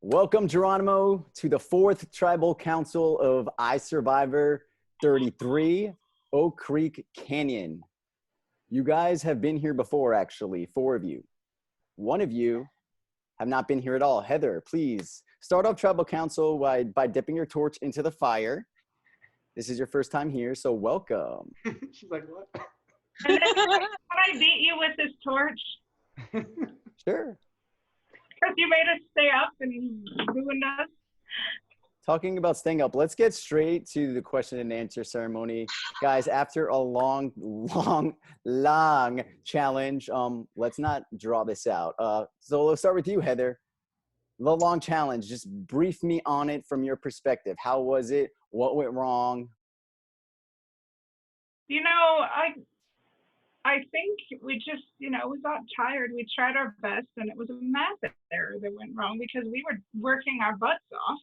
Welcome, Geronimo, to the 4th Tribal Council of iSurvivor 33, Oak Creek Canyon. You guys have been here before, actually, 4 of you. 1 of you have not been here at all. Heather, please start off Tribal Council by dipping your torch into the fire. This is your first time here, so welcome. She's like, what? Can I beat you with this torch? Sure. Because you made us stay up and ruined us. Talking about staying up, let's get straight to the question and answer ceremony. Guys, after a long challenge, let's not draw this out. So let's start with you, Heather. The long challenge, just brief me on it from your perspective. How was it? What went wrong? You know, I think we just, we got tired. We tried our best, and it was a math error that went wrong because we were working our butts off.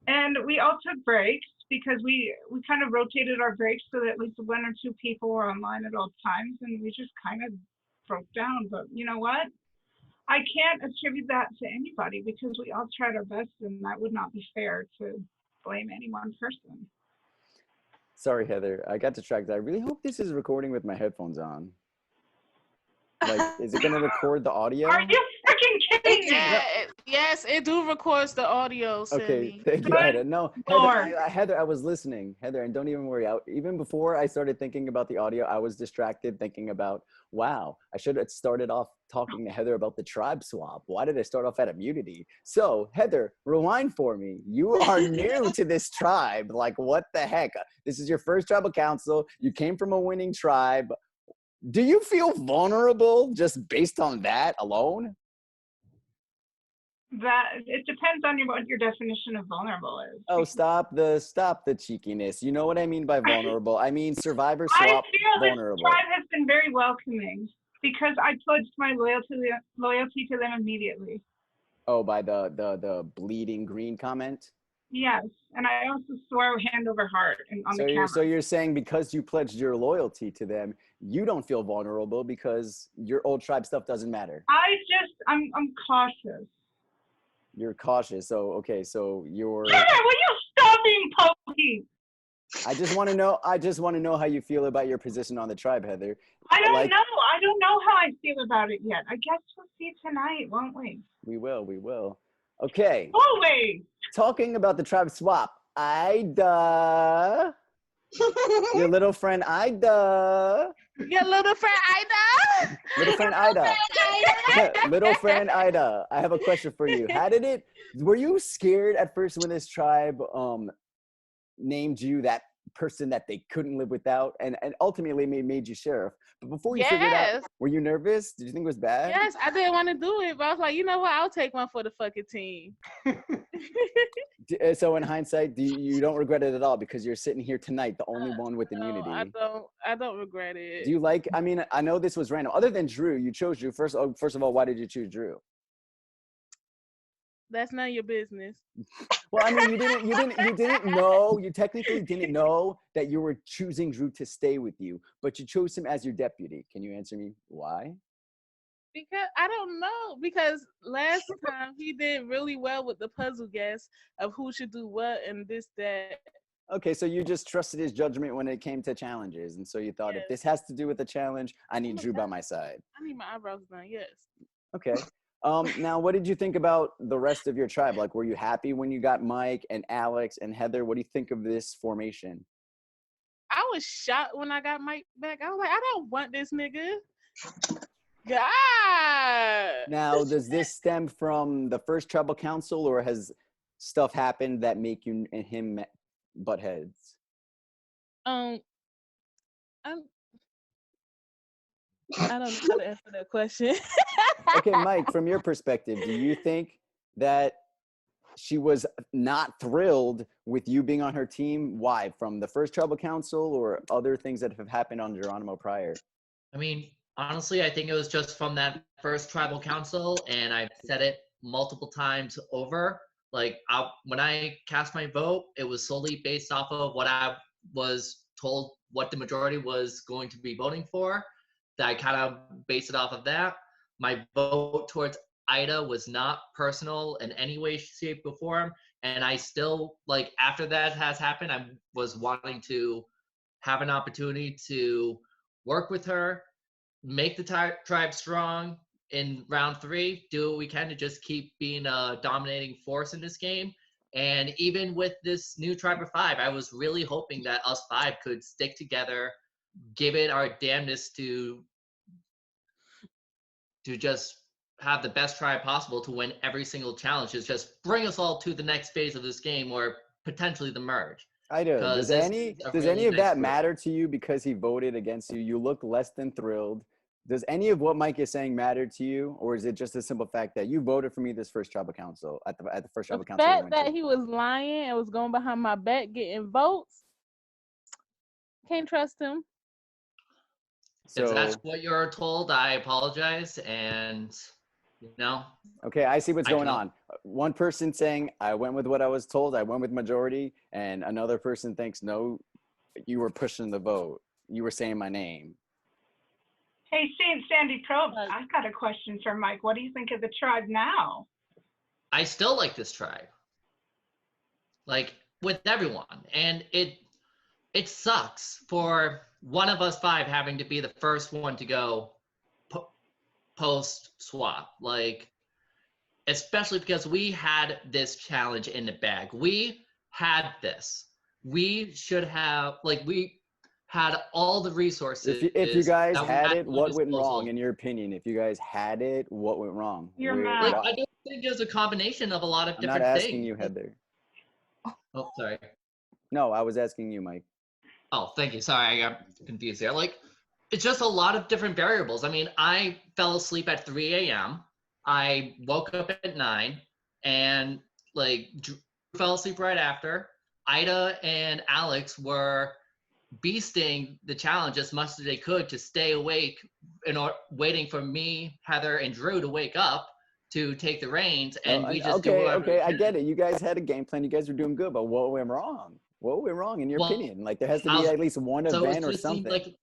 And we all took breaks because we kind of rotated our breaks so that at least 1 or 2 people were online at all times, and we just kind of broke down. But you know what? I can't attribute that to anybody because we all tried our best, and that would not be fair to blame any one person. Sorry, Heather. I got distracted. I really hope this is recording with my headphones on. Like, is it going to record the audio? Are you freaking kidding me? Yeah, yes, it do records the audio, Cindy. Okay, thank you, Heather. No, Heather, I was listening. Heather, and don't even worry. Even before I started thinking about the audio, I was distracted thinking about, wow, I should have started off talking to Heather about the tribe swap. Why did I start off at immunity? So, Heather, rewind for me. You are new to this tribe. Like, what the heck? This is your first tribal council. You came from a winning tribe. Do you feel vulnerable just based on that alone? That it depends on what your definition of vulnerable is. Oh, stop the cheekiness. You know what I mean by vulnerable. I mean Survivor I swap feel vulnerable. this tribe has been very welcoming because I pledged my loyalty to them immediately. Oh, by the bleeding green comment? Yes, and I also swore hand over heart on the camera. So you're saying because you pledged your loyalty to them, you don't feel vulnerable because your old tribe stuff doesn't matter. I'm cautious. You're cautious. So okay, so you're. Heather, will you stop being pokey? I just want to know how you feel about your position on the tribe, Heather. I don't know. I don't know how I feel about it yet. I guess we'll see tonight, won't we? We will. Okay. Always. Talking about the tribe swap, Ida. Your little friend Ida. Your little friend Ida. Little friend Ida. Little friend Ida. I have a question for you. Were you scared at first when this tribe named you that person that they couldn't live without and ultimately made you sheriff? But before you figured out, were you nervous? Did you think it was bad? Yes, I didn't want to do it, but I was like, you know what? I'll take one for the fucking team. So in hindsight, you don't regret it at all because you're sitting here tonight, the only one with immunity. I don't regret it. Do you like? I mean, I know this was random. Other than Drew, you chose Drew. First of all, why did you choose Drew? That's none of your business. Well, I mean, you didn't know. You technically didn't know that you were choosing Drew to stay with you, but you chose him as your deputy. Can you answer me why? Because I don't know. Because last time he did really well with the puzzle guess of who should do what and this, that. Okay, so you just trusted his judgment when it came to challenges, and so you thought, if this has to do with the challenge, I need Drew by my side. I need my eyebrows done. Yes. Okay. Now, what did you think about the rest of your tribe? Like, were you happy when you got Mike and Alex and Heather? What do you think of this formation? I was shocked when I got Mike back. I was like, I don't want this nigga. God. Now, does this stem from the first tribal council, or has stuff happened that make you and him butt heads? I don't know how to answer that question. Okay, Mike, from your perspective, do you think that she was not thrilled with you being on her team? Why? From the first tribal council or other things that have happened on Geronimo prior? I mean, honestly, I think it was just from that first tribal council, and I've said it multiple times over. Like, when I cast my vote, it was solely based off of what I was told what the majority was going to be voting for. That I kind of based it off of that. My vote towards Ida was not personal in any way, shape, or form. And I still, like, after that has happened, I was wanting to have an opportunity to work with her, make the tribe strong in round 3, do what we can to just keep being a dominating force in this game. And even with this new tribe of 5, I was really hoping that us 5 could stick together, give it our damnness to just have the best tribe possible to win every single challenge, is just bring us all to the next phase of this game, or potentially the merge. I do. Does any of that matter to you because he voted against you? You look less than thrilled. Does any of what Mike is saying matter to you, or is it just a simple fact that you voted for me this first tribal council at the first tribal council? The fact that he was lying and was going behind my back getting votes, can't trust him. So, if that's what you're told, I apologize, and Okay, I see what's going on. One person saying I went with what I was told, I went with majority, and another person thinks no, you were pushing the vote. You were saying my name. Hey, Sandy Probe, I've got a question for Mike. What do you think of the tribe now? I still like this tribe. Like, with everyone. And it sucks for one of us 5 having to be the first one to go post swap, like, especially because we had this challenge in the bag. We had this. We should have, like, we had all the resources. If you guys had it, what went wrong in your opinion? If you guys had it, what went wrong? You're mad. Like, I don't think there's a combination of a lot of different things. I'm not asking you, Heather. Oh, sorry. No, I was asking you, Mike. Oh, thank you. Sorry, I got confused there. Like, it's just a lot of different variables. I mean, I fell asleep at 3 a.m. I woke up at 9, and, like, Drew fell asleep right after. Ida and Alex were beasting the challenge as much as they could to stay awake and waiting for me, Heather, and Drew to wake up to take the reins, and we just okay, I get it. You guys had a game plan. You guys were doing good, but what went wrong? What went wrong in your opinion? Like, there has to be at least one event or something. Like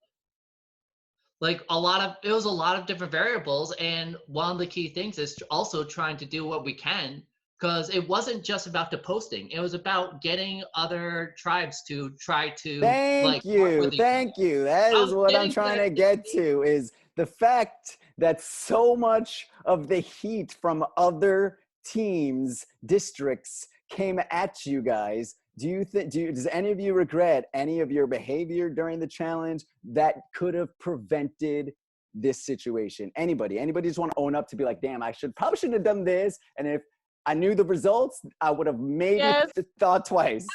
it was a lot of different variables, and one of the key things is also trying to do what we can, because it wasn't just about the posting. It was about getting other tribes to try to Thank you. That is what I'm trying to get to, is the fact that so much of the heat from other teams, districts, came at you guys. Does any of you regret any of your behavior during the challenge that could have prevented this situation? Anybody just want to own up to be like, damn, probably shouldn't have done this, and if I knew the results, I would have maybe thought twice.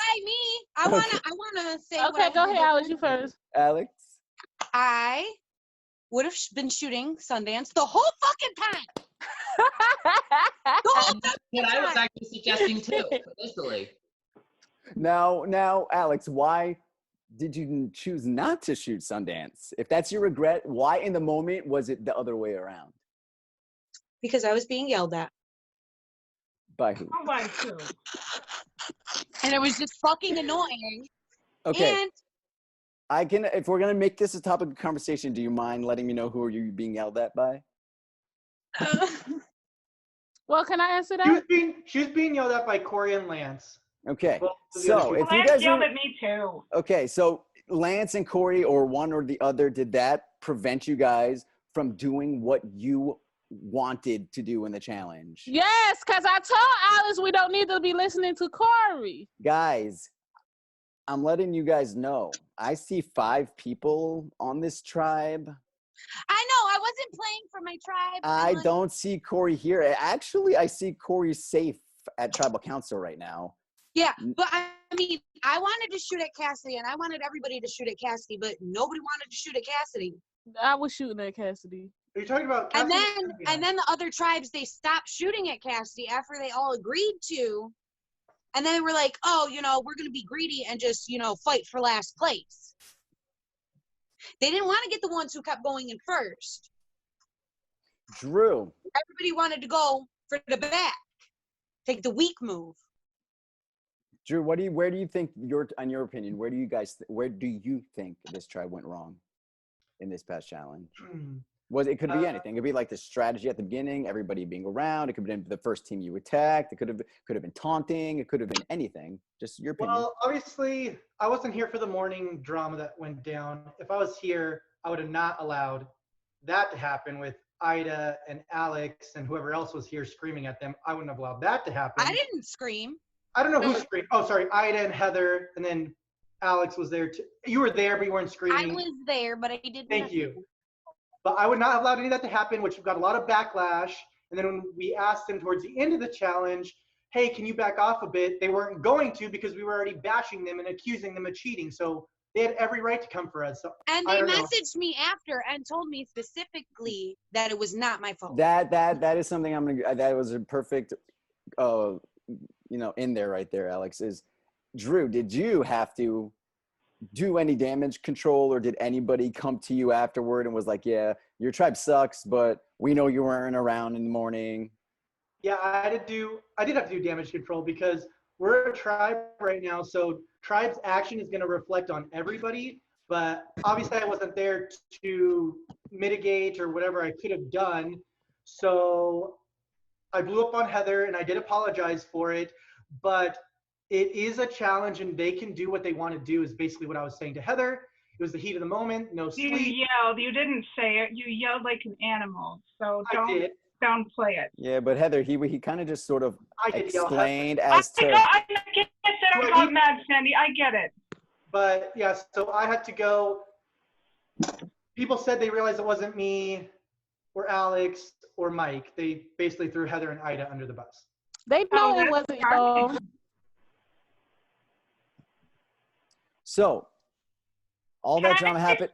I wanna say. Okay, go ahead, Alex. You first. Alex. I would have been shooting Sundance the whole fucking time. That's what I was actually suggesting too, initially. Now, Alex, why did you choose not to shoot Sundance? If that's your regret, why in the moment was it the other way around? Because I was being yelled at. By who? Oh, by who? And it was just fucking annoying. Okay. And if we're gonna make this a topic of conversation, do you mind letting me know who are you being yelled at by? Well, can I answer that? She was being yelled at by Corey and Lance. Okay, so if you Lance guys yelled at me too. Okay, so Lance and Corey, or one or the other, did that prevent you guys from doing what you wanted to do in the challenge? Yes, because I told Alice we don't need to be listening to Corey. Guys, I'm letting you guys know. I see 5 people on this tribe. I know, I wasn't playing for my tribe. I don't see Corey here. Actually, I see Corey safe at tribal council right now. Yeah, but I mean, I wanted to shoot at Cassidy, and I wanted everybody to shoot at Cassidy, but nobody wanted to shoot at Cassidy. I was shooting at Cassidy. Are you talking about Cassidy? And then the other tribes, they stopped shooting at Cassidy after they all agreed to. And then they were like, oh, we're going to be greedy and just, fight for last place. They didn't want to get the ones who kept going in first. Drew. Everybody wanted to go for the back, take the weak move. Drew, where do you think, in your opinion, where do you think this tribe went wrong in this past challenge? It could be anything. It could be like the strategy at the beginning, everybody being around. It could have been the first team you attacked. It could have been taunting. It could have been anything. Just your opinion. Well, obviously, I wasn't here for the morning drama that went down. If I was here, I would have not allowed that to happen with Ida and Alex and whoever else was here screaming at them. I wouldn't have allowed that to happen. I didn't scream. I don't know who screamed. Oh, sorry, Ida and Heather, and then Alex was there too. You were there, but you weren't screaming. I was there, but I didn't. Thank you. But I would not have allowed any of that to happen, which got a lot of backlash. And then when we asked them towards the end of the challenge, hey, can you back off a bit? They weren't going to because we were already bashing them and accusing them of cheating. So they had every right to come for us. So and they messaged me after and told me specifically that it was not my fault. That is something that was a perfect, in there right there, Alex, is Drew, did you have to do any damage control, or did anybody come to you afterward and was like, yeah, your tribe sucks, but we know you weren't around in the morning? Yeah, I did have to do damage control because we're a tribe right now, so tribe's action is going to reflect on everybody, but obviously I wasn't there to mitigate or whatever I could have done. So I blew up on Heather and I did apologize for it, but it is a challenge and they can do what they want to do is basically what I was saying to Heather. It was the heat of the moment, no sleep. You yelled. You didn't say it. You yelled like an animal. So don't downplay it. Yeah, but Heather, he kind of just sort of explained as to. I get it. I'm not mad, Sandy. I get it. But yeah, so I had to go. People said they realized it wasn't me or Alex or Mike. They basically threw Heather and Ida under the bus. They know it wasn't y'all. So, all that drama happened.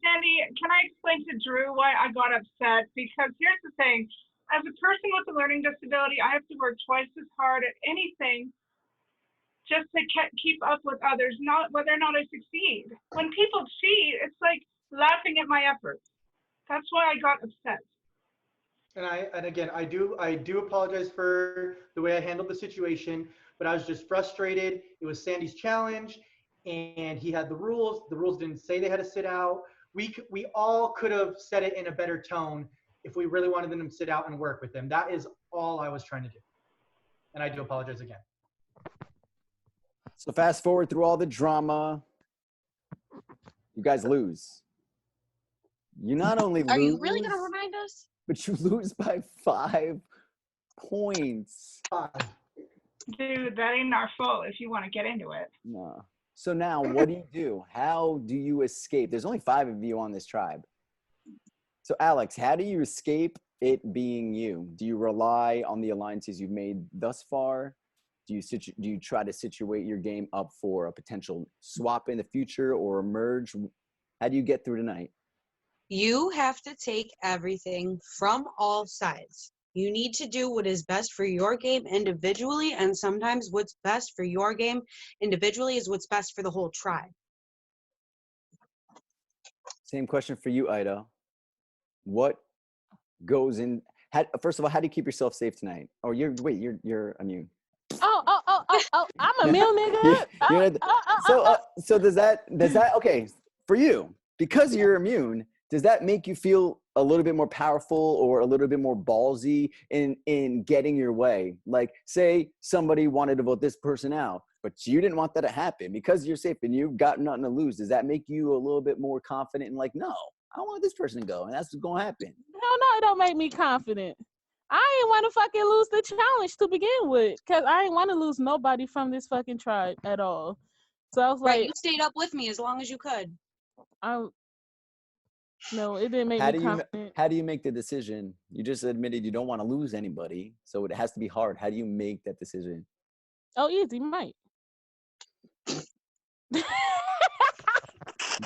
Sandy, can I explain to Drew why I got upset? Because here's the thing. As a person with a learning disability, I have to work twice as hard at anything just to keep up with others, not whether or not I succeed. When people cheat, it's like laughing at my efforts. That's why I got upset. And again, I do apologize for the way I handled the situation, but I was just frustrated. It was Sandy's challenge. And he had the rules. The rules didn't say they had to sit out. We all could have said it in a better tone if we really wanted them to sit out and work with them. That is all I was trying to do. And I do apologize again. So fast forward through all the drama. You guys lose. You not only lose. Are you really going to remind us? But you lose by 5 points. Dude, that ain't our fault if you want to get into it. No. So now what do? How do you escape? There's only 5 of you on this tribe. So Alex, how do you escape it being you? Do you rely on the alliances you've made thus far? Do you try to situate your game up for a potential swap in the future or a merge? How do you get through tonight? You have to take everything from all sides. You need to do what is best for your game individually, and sometimes what's best for your game individually is what's best for the whole tribe. Same question for you, Ida. What goes in? First of all, how do you keep yourself safe tonight? Oh, you're immune. I'm a immune, nigga. So does that okay for you, because you're immune? Does that make you feel a little bit more powerful or a little bit more ballsy in getting your way? Like, say somebody wanted to vote this person out, but you didn't want that to happen because you're safe and you've got nothing to lose. Does that make you a little bit more confident and like, no, I want this person to go, and that's what's gonna happen? No, it don't make me confident. I ain't want to fucking lose the challenge to begin with, because I ain't want to lose nobody from this fucking tribe at all. So I was like, you stayed up with me as long as you could. No, it didn't make me confident. How do you make the decision? You just admitted you don't want to lose anybody, so it has to be hard. How do you make that decision? Oh, easy, Mike.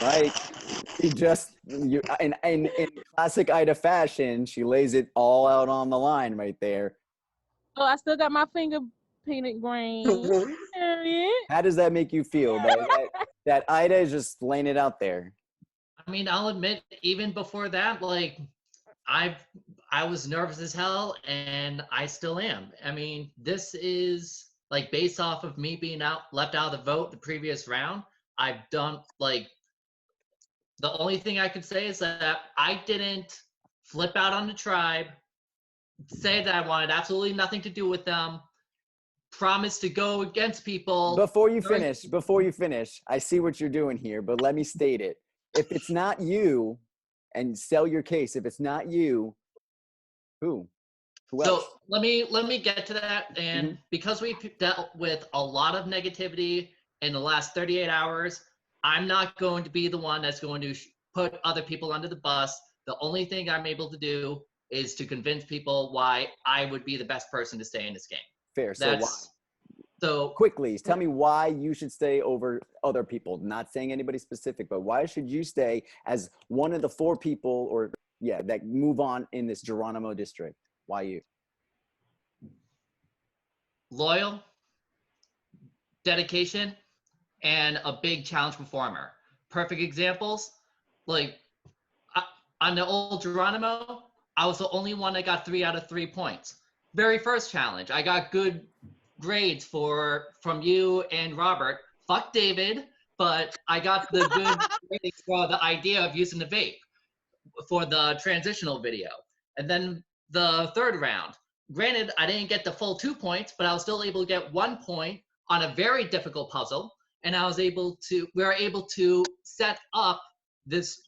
Mike, in classic Ida fashion, she lays it all out on the line right there. Oh, I still got my finger painted green. How does that make you feel? That Ida is just laying it out there. I mean, I'll admit, even before that, like, I was nervous as hell, and I still am. I mean, this is, like, based off of me being left out of the vote the previous round. I've done, like, the only thing I could say is that I didn't flip out on the tribe, say that I wanted absolutely nothing to do with them, promise to go against people. Before you finish, I see what you're doing here, but let me state it. If it's not you, and sell your case, if it's not you, who? Who else? So let me get to that. And because we've dealt with a lot of negativity in the last 38 hours, I'm not going to be the one that's going to put other people under the bus. The only thing I'm able to do is to convince people why I would be the best person to stay in this game. Fair. So why? So quickly, tell me why you should stay over other people. Not saying anybody specific, but why should you stay as one of the 4 people, or that move on in this Geronimo district? Why you? Loyal, dedication, and a big challenge performer. Perfect examples, like on the old Geronimo, I was the only one that got 3 out of 3 points. Very first challenge, I got good grades from you and Robert. Fuck David, but I got the good grades for the idea of using the vape for the transitional video. And then the third round, granted, I didn't get the full 2 points, but I was still able to get 1 point on a very difficult puzzle. And we were able to set up this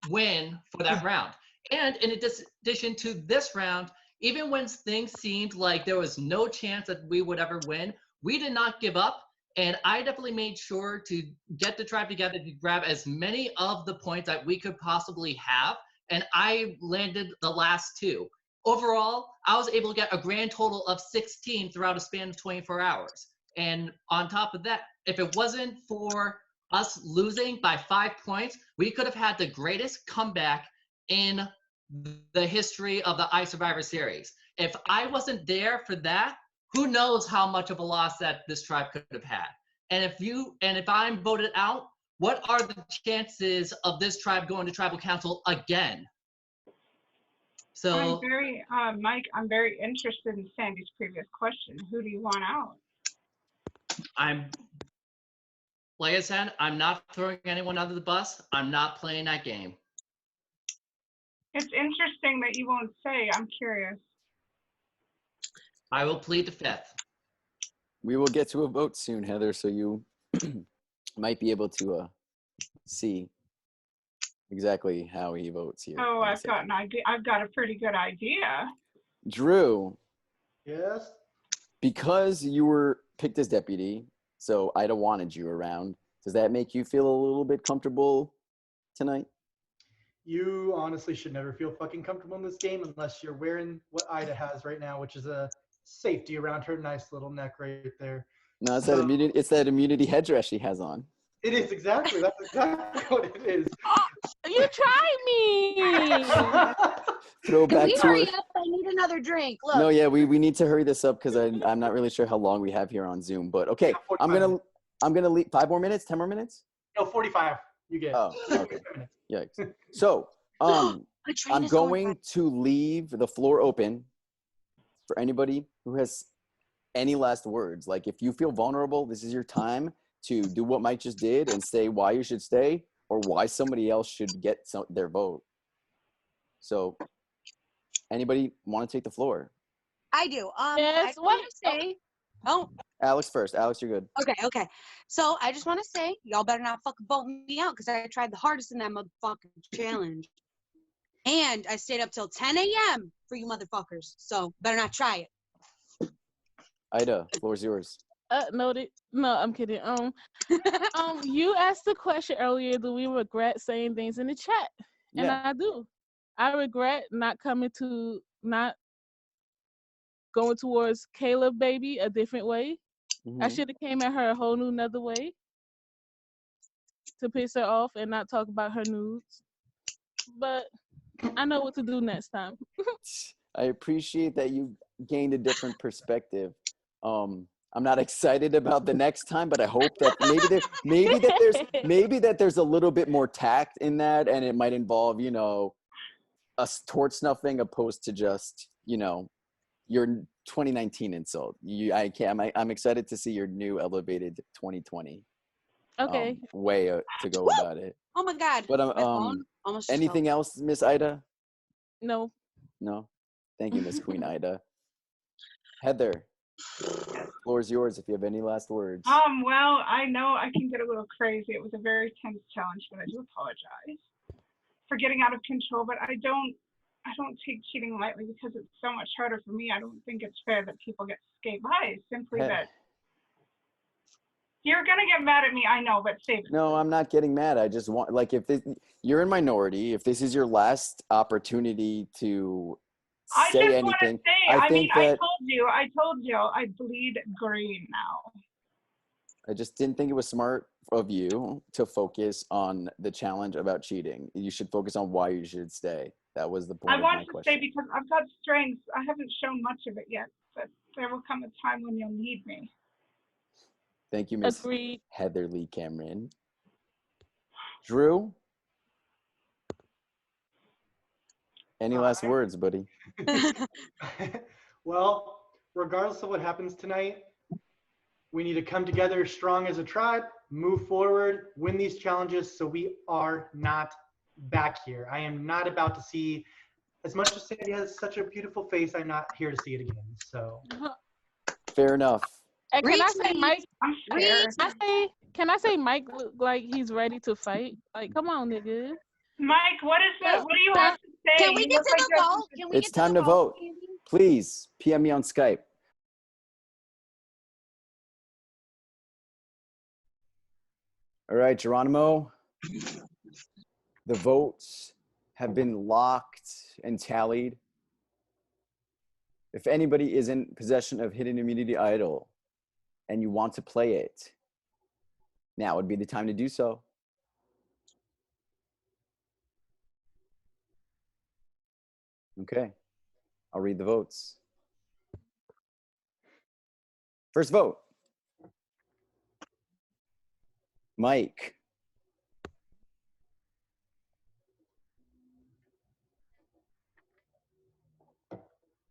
win for that round. And in addition to this round, even when things seemed like there was no chance that we would ever win, we did not give up. And I definitely made sure to get the tribe together to grab as many of the points that we could possibly have. And I landed the last 2. Overall, I was able to get a grand total of 16 throughout a span of 24 hours. And on top of that, if it wasn't for us losing by 5 points, we could have had the greatest comeback in the history of the iSurvivor series. If I wasn't there for that, who knows how much of a loss that this tribe could have had. And if I'm voted out, what are the chances of this tribe going to tribal council again? So Mike, I'm very interested in Sandy's previous question. Who do you want out? Like I said, I'm not throwing anyone under the bus. I'm not playing that game. It's interesting that you won't say. I'm curious. I will plead the 5th. We will get to a vote soon, Heather, so you might be able to see exactly how he votes here. Oh, I've got an idea. I've got a pretty good idea. Drew. Yes? Because you were picked as deputy, so Ida wanted you around, does that make you feel a little bit comfortable tonight? You honestly should never feel fucking comfortable in this game unless you're wearing what Ida has right now, which is a safety around her nice little neck right there. No, it's that immunity headdress she has on. It is exactly. That's exactly what it is. Oh, you tried me. Throw back we to hurry it. up? I need another drink. Look. No, yeah, we need to hurry this up because I'm not really sure how long we have here on Zoom. But okay, I'm gonna leave 5 more minutes, 10 more minutes. No, 45. You get. Oh, okay. Yikes. So I'm going to leave the floor open for anybody who has any last words. Like, if you feel vulnerable, this is your time to do what Mike just did and say why you should stay or why somebody else should get their vote. So anybody want to take the floor? I do. Yes, I just want to say, Alex first. Alex, you're good. Okay. So I just want to say, y'all better not fucking vote me out because I tried the hardest in that motherfucking challenge. And I stayed up till 10 a.m. for you motherfuckers. So better not try it. Ida, floor's yours. Noted. No, I'm kidding. You asked the question earlier, do we regret saying things in the chat? And Yeah. I do. I regret not going towards Caleb baby a different way. Mm-hmm. I should have came at her a whole new another way to piss her off and not talk about her nudes. But I know what to do next time. I appreciate that you gained a different perspective. I'm not excited about the next time, but I hope that maybe there's a little bit more tact in that, and it might involve, a torch snuffing opposed to just, your 2019 insult. I'm excited to see your new elevated 2020 Okay. way to go about it. Oh my God. But My phone almost anything else, Miss Ida? No. No. Thank you, Miss Queen Ida. Heather, floor is yours if you have any last words. Well, I know I can get a little crazy. It was a very tense challenge, but I do apologize for getting out of control. But I don't take cheating lightly because it's so much harder for me. I don't think it's fair that people get skate by. Simply that you're gonna get mad at me. I know, but save it. No, I'm not getting mad. I just want, like, if you're in minority, if this is your last opportunity to say anything, I told you, I bleed green now. I just didn't think it was smart of you to focus on the challenge about cheating. You should focus on why you should stay. That was the point of my question. I want to stay because I've got strengths. I haven't shown much of it yet, but there will come a time when you'll need me. Thank you, Miss Heather Lee Cameron. Drew? Any last words, buddy? Well, regardless of what happens tonight, we need to come together strong as a tribe, move forward, win these challenges so we are not back here. I am not about to see, as much as Sandy has such a beautiful face, I'm not here to see it again. So fair enough. And can I say Mike? Can I say Mike look like he's ready to fight? Like, come on, nigga. Mike, what do you have to say? Can we get to the vote? It's time to vote. Please PM me on Skype. All right, Geronimo. The votes have been locked and tallied. If anybody is in possession of Hidden Immunity Idol and you want to play it, now would be the time to do so. Okay, I'll read the votes. First vote. Mike.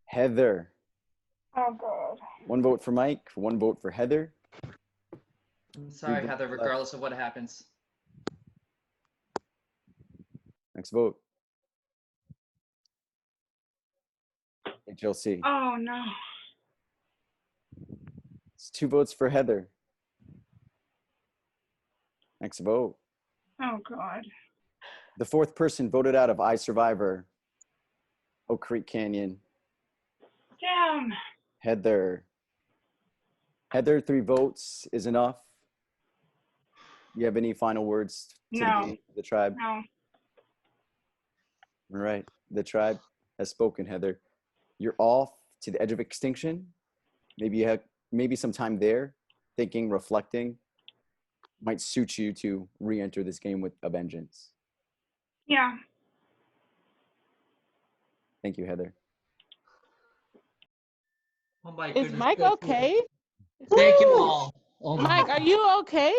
Heather. Oh, God. One vote for Mike, one vote for Heather. I'm sorry, Heather, regardless of what happens. Next vote. HLC. Oh, no. It's 2 votes for Heather. Next vote. Oh, God. The 4th person voted out of iSurv1vor. Oak Creek Canyon. Damn. Heather. Heather, 3 votes is enough. You have any final words to the tribe? No. All right. The tribe has spoken, Heather. You're off to the edge of extinction. Maybe you have some time there, thinking, reflecting. Might suit you to re-enter this game with a vengeance. Yeah. Thank you, Heather. Oh my goodness. Is Mike okay? Thank you all. Oh Mike, are you okay?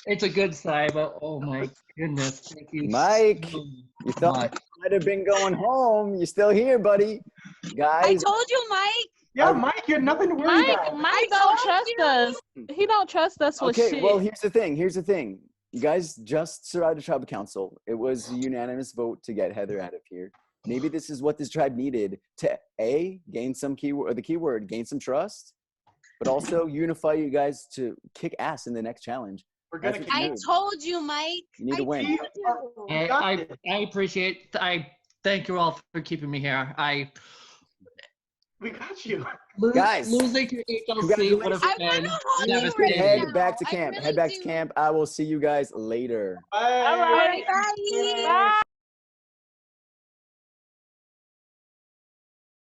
It's a good sigh, but oh my goodness. Thank you. Mike, you thought you might have been going home. You're still here, buddy. Guys. I told you, Mike. Yeah, Mike, you had nothing to worry about. Mike don't trust us. He don't trust us with shit. Okay, well, here's the thing. You guys just survived a tribal council. It was a unanimous vote to get Heather out of here. Maybe this is what this tribe needed to gain some gain some trust, but also unify you guys to kick ass in the next challenge. I told you, Mike. You need to win. I appreciate. I thank you all for keeping me here. We got you. Guys, losing to HLC would have been devastating. Head back to camp. Head back to camp. I will see you guys later. Bye. All right. Bye.